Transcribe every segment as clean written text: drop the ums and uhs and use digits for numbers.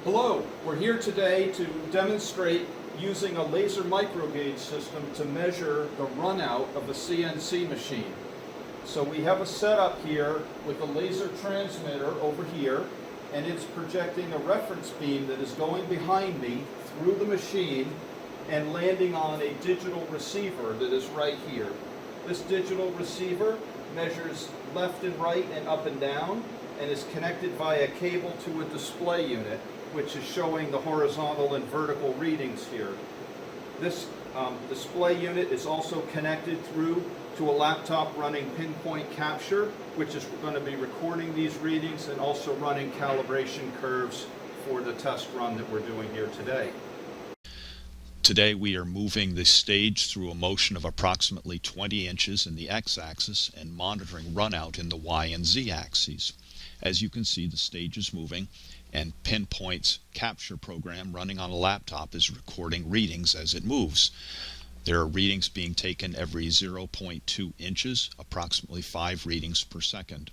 Hello, we're here today to demonstrate using a laser microgage system to measure the runout of a CNC machine. So we have a setup here with a laser transmitter over here, and it's projecting a reference beam that is going behind me through the machine and landing on a digital receiver that is right here. This digital receiver measures left and right and up and down and is connected via cable to a display unit, which is showing the horizontal and vertical readings here. This display unit is also connected through to a laptop running Pinpoint Capture, which is going to be recording these readings and also running calibration curves for the test run that we're doing here today. Today we are moving the stage through a motion of approximately 20 inches in the x-axis and monitoring runout in the y and z axes. As you can see, the stage is moving, and Pinpoint's Capture program running on a laptop is recording readings as it moves. There are readings being taken every 0.2 inches, approximately 5 readings per second.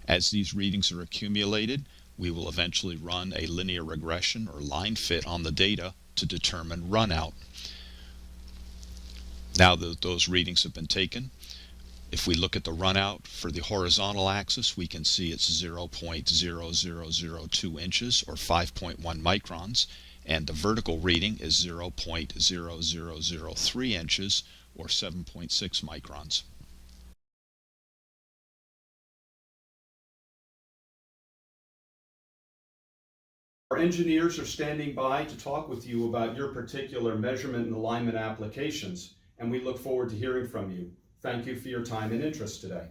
As these readings are accumulated, we will eventually run a linear regression or line fit on the data to determine runout. Now that those readings have been taken, if we look at the runout for the horizontal axis, we can see it's 0.0002 inches or 5.1 microns, and the vertical reading is 0.0003 inches or 7.6 microns. Our engineers are standing by to talk with you about your particular measurement and alignment applications, and we look forward to hearing from you. Thank you for your time and interest today.